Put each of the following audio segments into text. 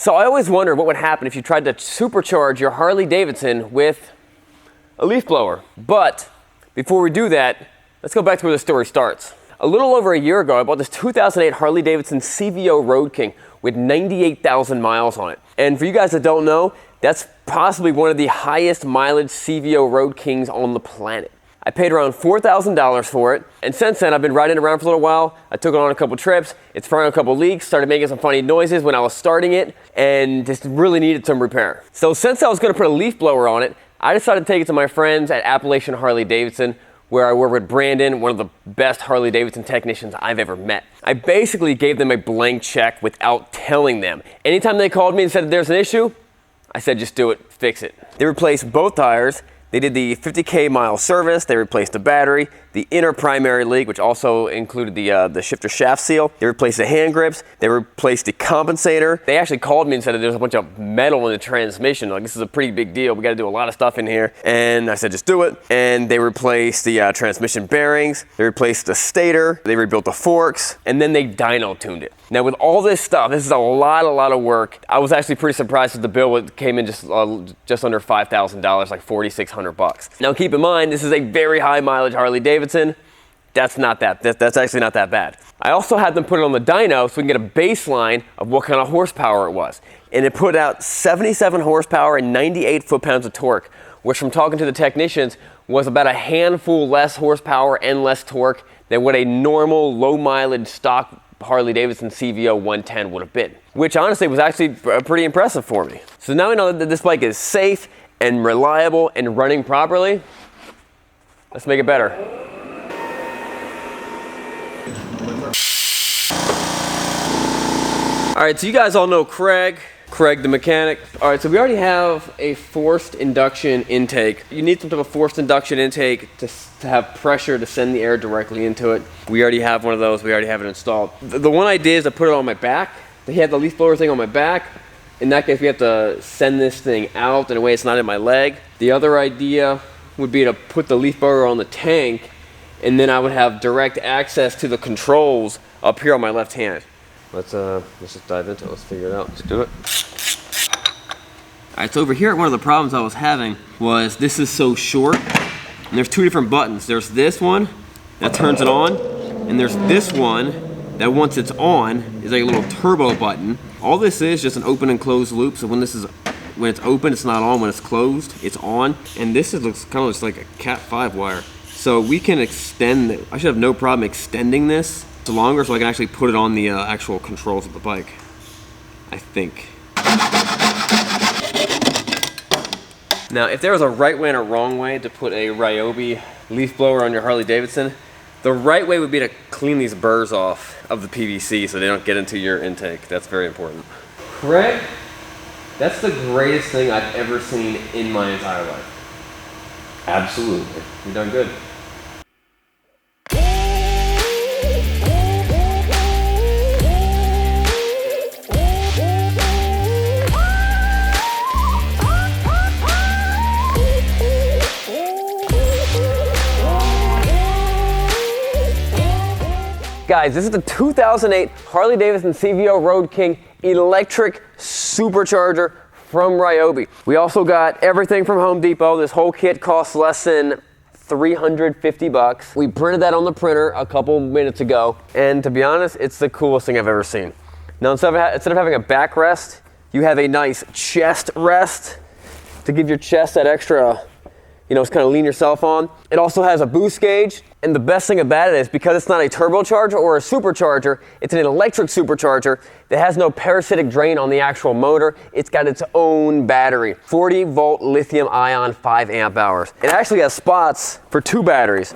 So I always wonder what would happen if you tried to supercharge your Harley-Davidson with a leaf blower. But before we do that, let's go back to where the story starts. A little over a year ago, I bought this 2008 Harley-Davidson CVO Road King with 98,000 miles on it. And for you guys that don't know, that's possibly one of the highest mileage CVO Road Kings on the planet. I paid around $4,000 for it, and since then I've been riding around for a little while. I took it on a couple trips, it's sprung a couple leaks, started making some funny noises when I was starting it, and just really needed some repair. So since I was gonna put a leaf blower on it, I decided to take it to my friends at Appalachian Harley-Davidson, where I work with Brandon, one of the best Harley-Davidson technicians I've ever met. I basically gave them a blank check without telling them. Anytime they called me and said there's an issue, I said just do it, fix it. They replaced both tires. They did the 50K mile service, they replaced the battery, the inner primary leak, which also included the shifter shaft seal. They replaced the hand grips, they replaced the compensator. They actually called me and said that there's a bunch of metal in the transmission. Like, this is a pretty big deal, we gotta do a lot of stuff in here. And I said, just do it. And they replaced the transmission bearings, they replaced the stator, they rebuilt the forks, and then they dyno tuned it. Now with all this stuff, this is a lot of work. I was actually pretty surprised that the bill came in just under $5,000, like $4,600. Now keep in mind, this is a very high mileage Harley-Davidson. That's actually not that bad. I also had them put it on the dyno so we can get a baseline of what kind of horsepower it was. And it put out 77 horsepower and 98 foot-pounds of torque, which from talking to the technicians was about a handful less horsepower and less torque than what a normal low mileage stock Harley-Davidson CVO 110 would have been, which honestly was actually pretty impressive for me. So now we know that this bike is safe and reliable and running properly. Let's make it better. All right, so you guys all know Craig the mechanic. All right, so we already have a forced induction intake. You need some type of forced induction intake to have pressure to send the air directly into it. We already have one of those, we already have it installed. The one idea is to put it on my back. He had the leaf blower thing on my back. In that case, we have to send this thing out in a way it's not in my leg. The other idea would be to put the leaf blower on the tank, and then I would have direct access to the controls up here on my left hand. Let's just dive into it. Let's figure it out. Let's do it. All right, so over here, one of the problems I was having was this is so short, and there's two different buttons. There's this one that turns it on, and there's this one that once it's on is like a little turbo button. All this is just an open and closed loop. So when it's open, it's not on. When it's closed, it's on. And this looks kind of just like a Cat 5 wire. So we can extend it. I should have no problem extending this to longer so I can actually put it on the actual controls of the bike, I think. Now, if there was a right way and a wrong way to put a Ryobi leaf blower on your Harley-Davidson, the right way would be to clean these burrs off of the PVC so they don't get into your intake. That's very important. Craig, that's the greatest thing I've ever seen in my entire life. Absolutely. You've done good. Guys, this is the 2008 Harley-Davidson CVO Road King electric supercharger from Ryobi. We also got everything from Home Depot. This whole kit costs less than $350. We printed that on the printer a couple minutes ago, and to be honest, it's the coolest thing I've ever seen. Now, instead of having a backrest, you have a nice chest rest to give your chest that extra, just kind of lean yourself on. It also has a boost gauge, and the best thing about it is because it's not a turbocharger or a supercharger, it's an electric supercharger that has no parasitic drain on the actual motor. It's got its own battery, 40 volt lithium ion, 5 amp hours. It actually has spots for 2 batteries.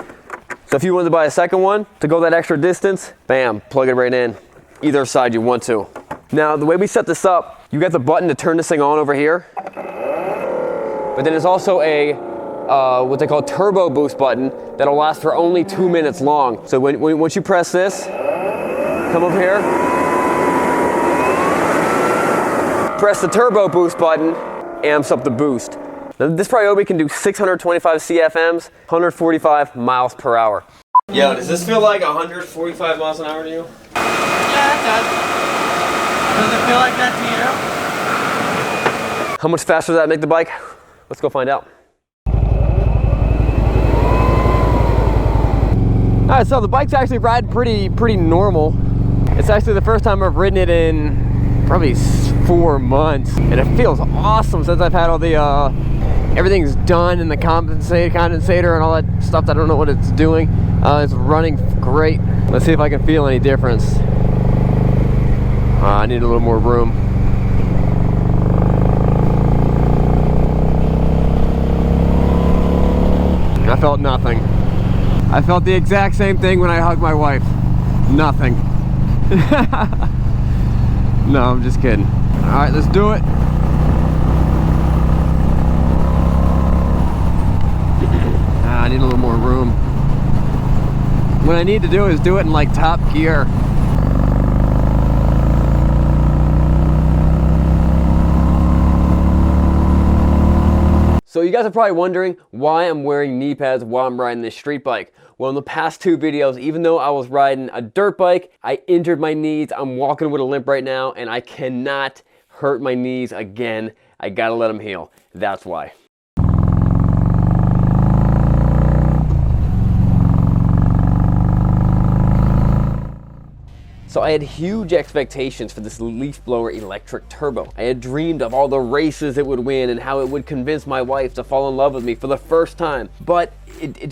So if you wanted to buy a second one to go that extra distance, bam, plug it right in, either side you want to. Now, the way we set this up, you got the button to turn this thing on over here, but then there's also a what they call turbo boost button that'll last for only 2 minutes long. So once you press this, come over here, press the turbo boost button, amps up the boost. Now this Ryobi can do 625 CFMs, 145 miles per hour. Yo, does this feel like 145 miles an hour to you? Yeah, it does. Does it feel like that to you? How much faster does that make the bike? Let's go find out. All right, so the bike's actually riding pretty normal. It's actually the first time I've ridden it in probably 4 months, and it feels awesome since I've had all the everything's done in the condensator and all that stuff that I don't know what it's doing. It's running great. Let's see if I can feel any difference. I need a little more room. I felt nothing. I felt the exact same thing when I hugged my wife. Nothing. No, I'm just kidding. All right, let's do it. I need a little more room. What I need to do is do it in like top gear. So you guys are probably wondering why I'm wearing knee pads while I'm riding this street bike. Well, in the past 2 videos, even though I was riding a dirt bike, I injured my knees. I'm walking with a limp right now, and I cannot hurt my knees again. I gotta let them heal. That's why. So I had huge expectations for this leaf blower electric turbo. I had dreamed of all the races it would win and how it would convince my wife to fall in love with me for the first time. But it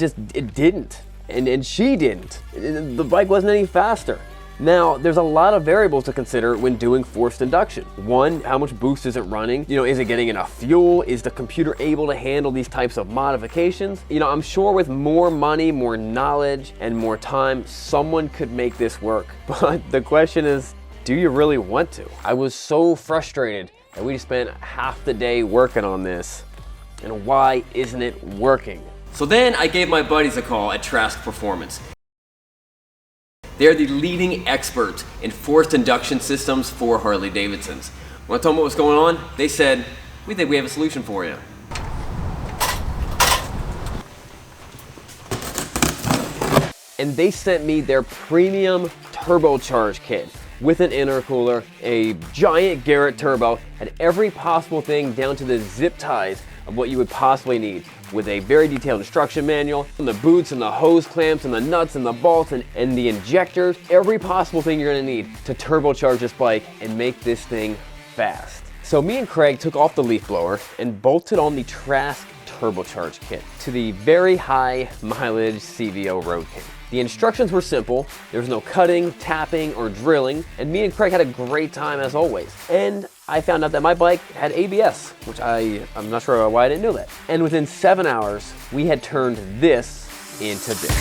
didn't. And she didn't. The bike wasn't any faster. Now, there's a lot of variables to consider when doing forced induction. One, how much boost is it running? You know, is it getting enough fuel? Is the computer able to handle these types of modifications? You know, I'm sure with more money, more knowledge, and more time, someone could make this work. But the question is, do you really want to? I was so frustrated that we spent half the day working on this, and why isn't it working? So then I gave my buddies a call at Trask Performance. They're the leading experts in forced induction systems for Harley-Davidsons. When I told them what was going on, they said, "We think we have a solution for you." And they sent me their premium Turbocharged kit with an intercooler, a giant Garrett turbo, and every possible thing down to the zip ties of what you would possibly need, with a very detailed instruction manual, and the boots and the hose clamps and the nuts and the bolts and the injectors, every possible thing you're gonna need to turbocharge this bike and make this thing fast. So me and Craig took off the leaf blower and bolted on the Trask Turbocharged kit to the very high mileage CVO Road King. The instructions were simple. There was no cutting, tapping, or drilling, and me and Craig had a great time as always. And I found out that my bike had ABS, which I'm not sure why I didn't know that. And within 7 hours, we had turned this into this.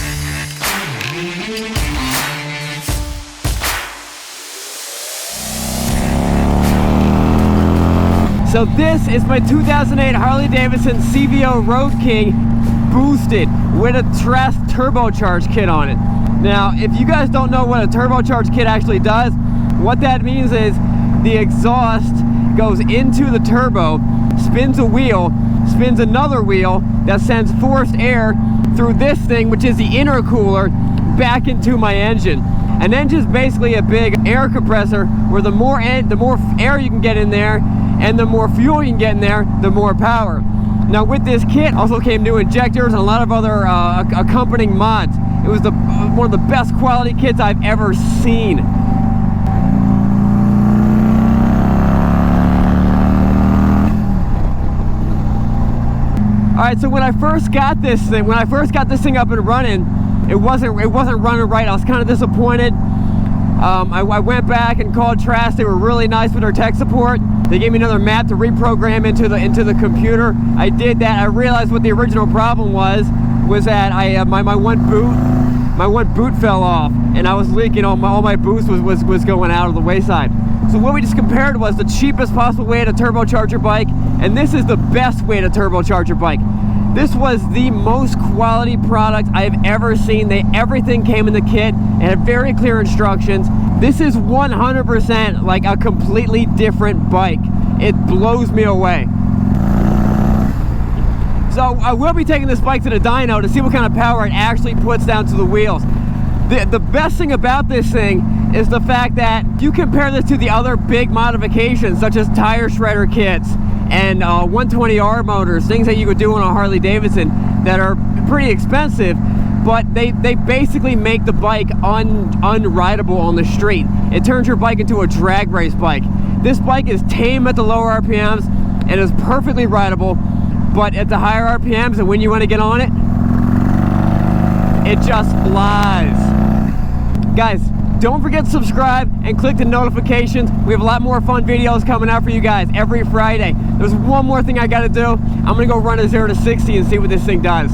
So this is my 2008 Harley-Davidson CVO Road King boosted with a Trask Turbocharged kit on it. Now, if you guys don't know what a turbocharged kit actually does, what that means is the exhaust goes into the turbo, spins a wheel, spins another wheel that sends forced air through this thing, which is the intercooler, back into my engine. And then just basically a big air compressor where the more air you can get in there and the more fuel you can get in there, the more power. Now with this kit also came new injectors and a lot of other accompanying mods. It was one of the best quality kits I've ever seen. All right, so when I first got this thing up and running, it wasn't running right. I was kind of disappointed. I went back and called Trask. They were really nice with their tech support. They gave me another map to reprogram into the computer. I did that. I realized what the original problem was that my one boot fell off, and I was leaking. All my boost was going out of the wayside. So what we just compared was the cheapest possible way to turbocharge your bike, and this is the best way to turbocharge your bike. This was the most quality product I've ever seen. Everything came in the kit and had very clear instructions. This is 100% like a completely different bike. It blows me away. So I will be taking this bike to the dyno to see what kind of power it actually puts down to the wheels. The best thing about this thing is the fact that you compare this to the other big modifications such as tire shredder kits and 120R motors, things that you could do on a Harley-Davidson that are pretty expensive, but they basically make the bike unrideable on the street. It turns your bike into a drag race bike. This bike is tame at the lower RPMs and is perfectly rideable, but at the higher RPMs and when you want to get on it, it just flies. Guys, don't forget to subscribe and click the notifications. We have a lot more fun videos coming out for you guys every Friday. There's one more thing I gotta do. I'm gonna go run a 0 to 60 and see what this thing does.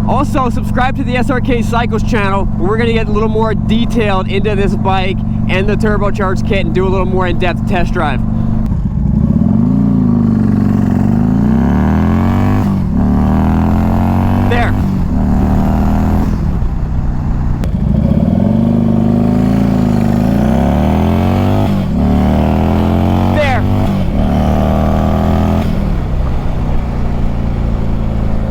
Also, subscribe to the SRK Cycles channel, where we're gonna get a little more detailed into this bike and the turbocharged kit and do a little more in-depth test drive.